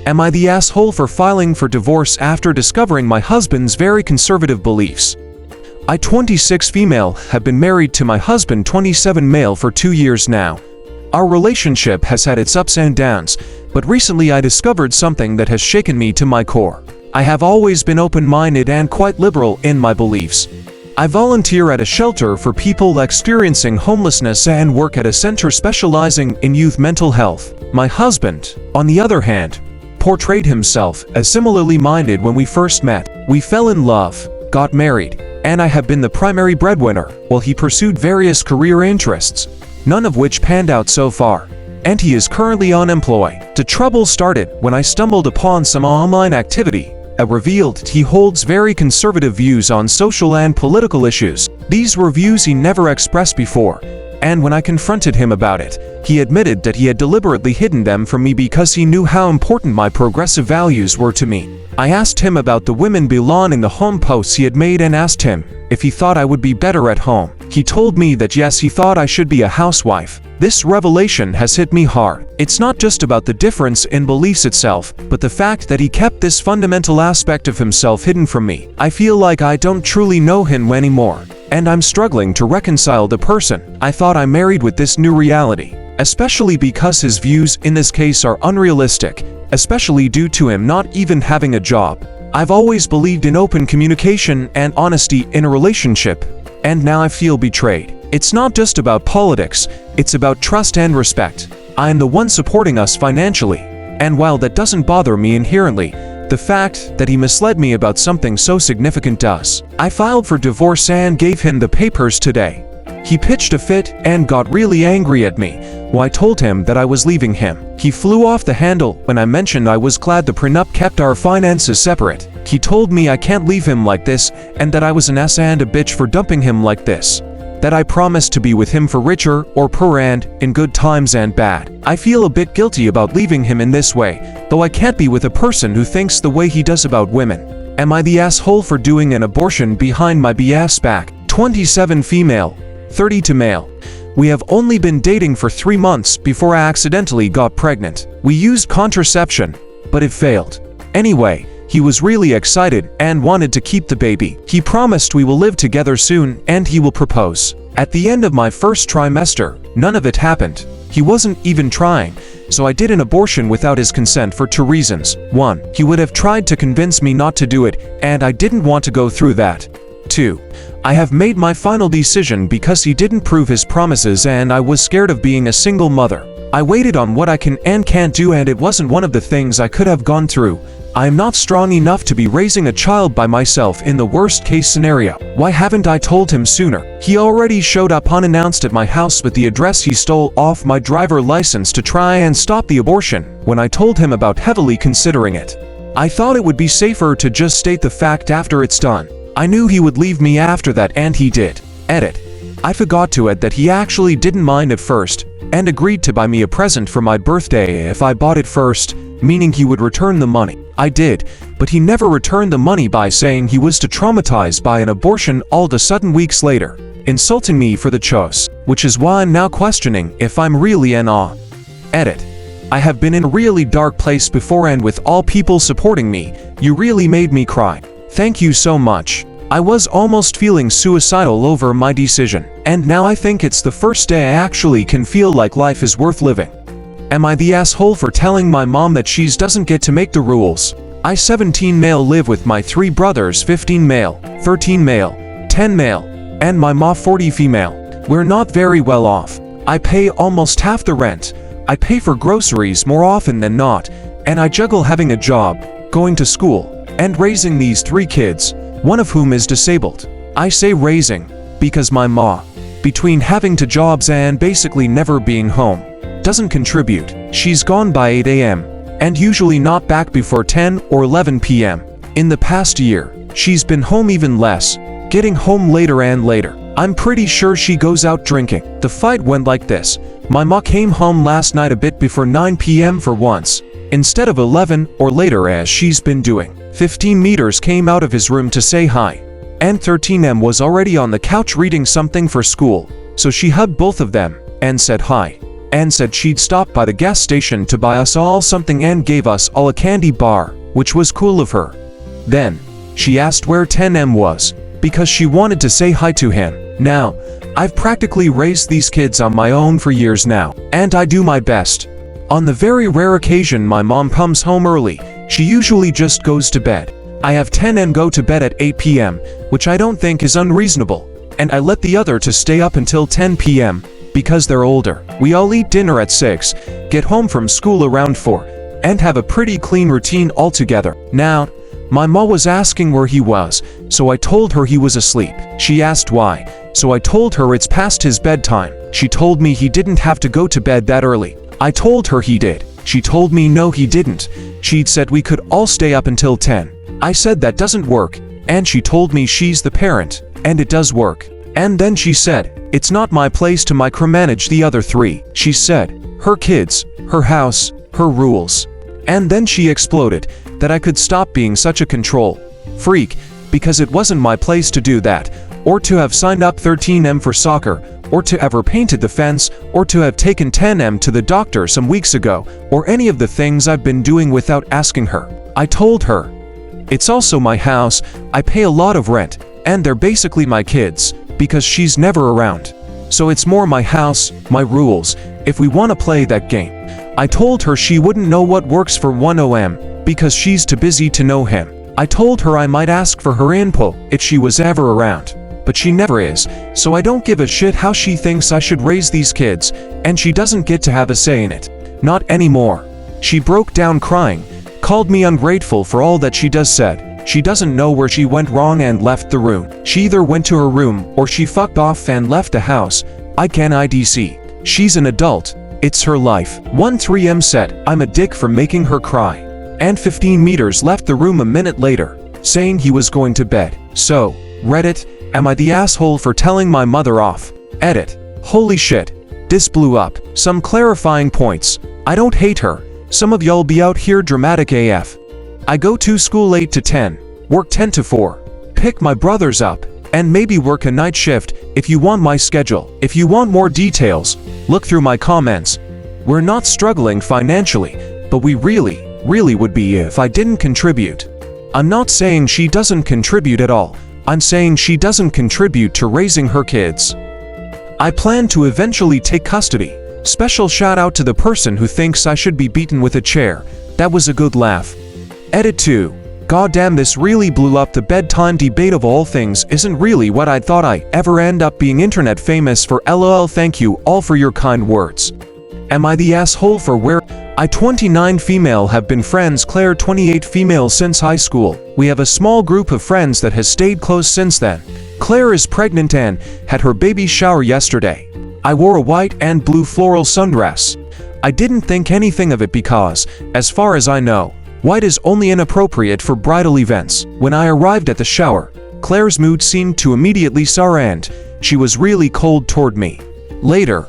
Am I the asshole for filing for divorce after discovering my husband's very conservative beliefs? I, 26 female, have been married to my husband, 27 male, for 2 years now. Our relationship has had its ups and downs, but recently I discovered something that has shaken me to my core. I have always been open-minded and quite liberal in my beliefs. I volunteer at a shelter for people experiencing homelessness and work at a center specializing in youth mental health. My husband, on the other hand, portrayed himself as similarly minded when we first met. We fell in love, got married, and I have been the primary breadwinner while he pursued various career interests, none of which panned out so far, and he is currently unemployed. The trouble started when I stumbled upon some online activity that revealed he holds very conservative views on social and political issues. These were views he never expressed before, and when I confronted him about it, he admitted that he had deliberately hidden them from me because he knew how important my progressive values were to me. I asked him about the women belong in the home posts he had made and asked him if he thought I would be better at home. He told me that yes, he thought I should be a housewife. This revelation has hit me hard. It's not just about the difference in beliefs itself, but the fact that he kept this fundamental aspect of himself hidden from me. I feel like I don't truly know him anymore, and I'm struggling to reconcile the person I thought I married with this new reality, especially because his views in this case are unrealistic, especially due to him not even having a job. I've always believed in open communication and honesty in a relationship, and now I feel betrayed. It's not just about politics, it's about trust and respect. I am the one supporting us financially, and while that doesn't bother me inherently, the fact that he misled me about something so significant does. I filed for divorce and gave him the papers today. He pitched a fit and got really angry at me when I told him that I was leaving him. He flew off the handle when I mentioned I was glad the prenup kept our finances separate. He told me I can't leave him like this and that I was an ass and a bitch for dumping him like this. That I promised to be with him for richer or poorer and in good times and bad. I feel a bit guilty about leaving him in this way, though I can't be with a person who thinks the way he does about women. Am I the asshole for doing an abortion behind my BS back? 27 female, 32 male. We have only been dating for 3 months before I accidentally got pregnant. We used contraception, but it failed. Anyway, he was really excited and wanted to keep the baby. He promised we will live together soon and he will propose. At the end of my first trimester, none of it happened. He wasn't even trying, so I did an abortion without his consent for 2 reasons. 1, he would have tried to convince me not to do it, and I didn't want to go through that. 2, I have made my final decision because he didn't prove his promises and I was scared of being a single mother. I waited on what I can and can't do and it wasn't one of the things I could have gone through. I am not strong enough to be raising a child by myself in the worst case scenario. Why haven't I told him sooner? He already showed up unannounced at my house with the address he stole off my driver license to try and stop the abortion when I told him about heavily considering it. I thought it would be safer to just state the fact after it's done. I knew he would leave me after that and he did. Edit. I forgot to add that he actually didn't mind at first and agreed to buy me a present for my birthday if I bought it first, meaning he would return the money. I did, but he never returned the money by saying he was too traumatized by an abortion all of a sudden weeks later, insulting me for the choice, which is why I'm now questioning if I'm really an Edit. I have been in a really dark place before and with all people supporting me, you really made me cry. Thank you so much. I was almost feeling suicidal over my decision, and now I think it's the first day I actually can feel like life is worth living. Am I the asshole for telling my mom that she doesn't get to make the rules? I, 17 male, live with my 3 brothers, 15 male, 13 male, 10 male, and my ma, 40 female. We're not very well off. I pay almost half the rent. I pay for groceries more often than not, and I juggle having a job, going to school, and raising these 3 kids, one of whom is disabled. I say raising because my ma, between having 2 jobs and basically never being home, doesn't contribute. She's gone by 8 a.m. and usually not back before 10 or 11 p.m. In the past year, she's been home even less, getting home later and later. I'm pretty sure she goes out drinking. The fight went like this. My ma came home last night a bit before 9 p.m. for once, instead of 11 or later as she's been doing. 15 meters came out of his room to say hi, and 13M was already on the couch reading something for school, so she hugged both of them and said hi. and said she'd stop by the gas station to buy us all something and gave us all a candy bar, which was cool of her. Then, she asked where 10M was, because she wanted to say hi to him. Now, I've practically raised these kids on my own for years now, and I do my best. On the very rare occasion my mom comes home early, she usually just goes to bed. I have 10M go to bed at 8 p.m., which I don't think is unreasonable, and I let the other to stay up until 10 p.m., because they're older. We all eat dinner at 6, get home from school around 4, and have a pretty clean routine altogether. Now, my mom was asking where he was, so I told her he was asleep. She asked why, so I told her it's past his bedtime. She told me he didn't have to go to bed that early. I told her he did. She told me no he didn't. She'd said we could all stay up until 10. I said that doesn't work, and she told me she's the parent, and it does work. And then she said, it's not my place to micromanage the other 3. She said, her kids, her house, her rules. And then she exploded, that I could stop being such a control freak, because it wasn't my place to do that, or to have signed up 13M for soccer, or to ever painted the fence, or to have taken 10M to the doctor some weeks ago, or any of the things I've been doing without asking her. I told her, it's also my house, I pay a lot of rent, and they're basically my kids, because she's never around. So it's more my house, my rules, if we want to play that game. I told her she wouldn't know what works for 10M, because she's too busy to know him. I told her I might ask for her input if she was ever around, but she never is, so I don't give a shit how she thinks I should raise these kids, and she doesn't get to have a say in it. Not anymore. She broke down crying, called me ungrateful for all that she does said. She doesn't know where she went wrong and left the room. She either went to her room or she fucked off and left the house. I can IDC. She's an adult. It's her life. 13M said, I'm a dick for making her cry. And 15 meters left the room a minute later, saying he was going to bed. So, Reddit, am I the asshole for telling my mother off? Edit. Holy shit. This blew up. Some clarifying points. I don't hate her. Some of y'all be out here dramatic AF. I go to school 8 to 10, work 10 to 4, pick my brothers up, and maybe work a night shift if you want my schedule. If you want more details, look through my comments. We're not struggling financially, but we really would be if I didn't contribute. I'm not saying she doesn't contribute at all. I'm saying she doesn't contribute to raising her kids. I plan to eventually take custody. Special shout out to the person who thinks I should be beaten with a chair. That was a good laugh. Edit 2. Goddamn, this really blew up. The bedtime debate of all things isn't really what I thought I ever end up being internet famous for. LOL. Thank you all for your kind words. Am I the asshole for where I 29 female have been friends, Claire 28 female since high school. We have a small group of friends that has stayed close since then. Claire is pregnant and had her baby shower yesterday. I wore a white and blue floral sundress. I didn't think anything of it because, as far as I know, white is only inappropriate for bridal events. When I arrived at the shower, Claire's mood seemed to immediately sour and she was really cold toward me. Later,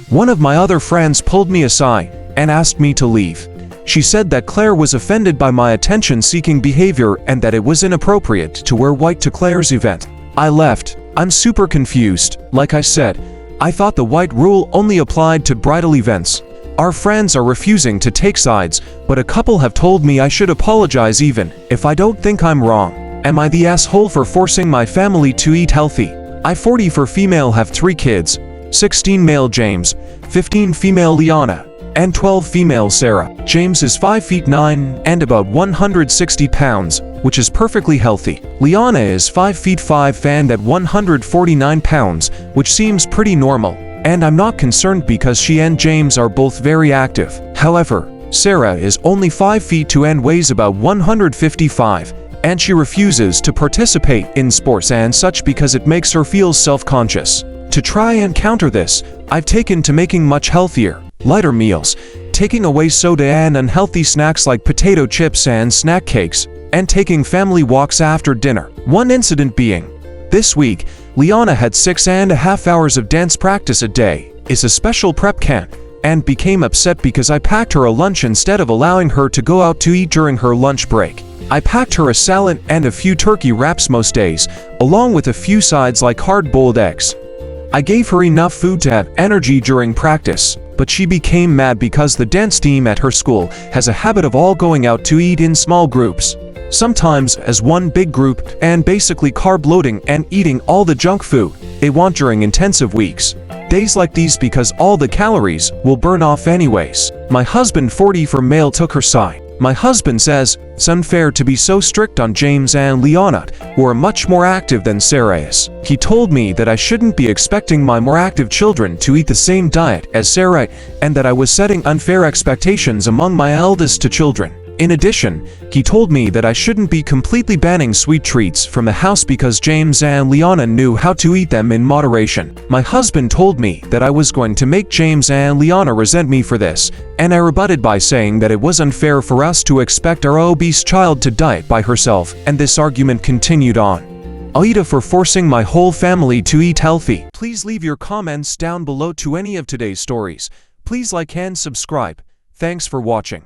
one of my other friends pulled me aside and asked me to leave. She said that Claire was offended by my attention-seeking behavior and that it was inappropriate to wear white to Claire's event. I left. I'm super confused. Like I said, I thought the white rule only applied to bridal events. Our friends are refusing to take sides, but a couple have told me I should apologize even if I don't think I'm wrong. Am I the asshole for forcing my family to eat healthy? I 44 female have 3 kids, 16 male James, 15 female Liana, and 12 female Sarah. James is 5 feet 9 and about 160 pounds, which is perfectly healthy. Liana is 5 feet 5 and at 149 pounds, which seems pretty normal, and I'm not concerned because she and James are both very active. However, Sarah is only 5 feet 2 and weighs about 155, and she refuses to participate in sports and such because it makes her feel self-conscious. To try and counter this, I've taken to making much healthier, lighter meals, taking away soda and unhealthy snacks like potato chips and snack cakes, and taking family walks after dinner. One incident being, this week, Liana had 6.5 hours of dance practice a day, is a special prep camp, and became upset because I packed her a lunch instead of allowing her to go out to eat during her lunch break. I packed her a salad and a few turkey wraps most days, along with a few sides like hard-boiled eggs. I gave her enough food to have energy during practice, but she became mad because the dance team at her school has a habit of all going out to eat in small groups, sometimes as one big group, and basically carb loading and eating all the junk food they want during intensive weeks. Days like these because all the calories will burn off anyways. My husband 40 for male took her side. My husband says it's unfair to be so strict on James and Liana, who are much more active than Sarah is. He told me that I shouldn't be expecting my more active children to eat the same diet as Sarah, and that I was setting unfair expectations among my eldest two children. In addition, he told me that I shouldn't be completely banning sweet treats from the house because James and Liana knew how to eat them in moderation. My husband told me that I was going to make James and Liana resent me for this, and I rebutted by saying that it was unfair for us to expect our obese child to diet by herself, and this argument continued on. AITA for forcing my whole family to eat healthy. Please leave your comments down below to any of today's stories. Please like and subscribe. Thanks for watching.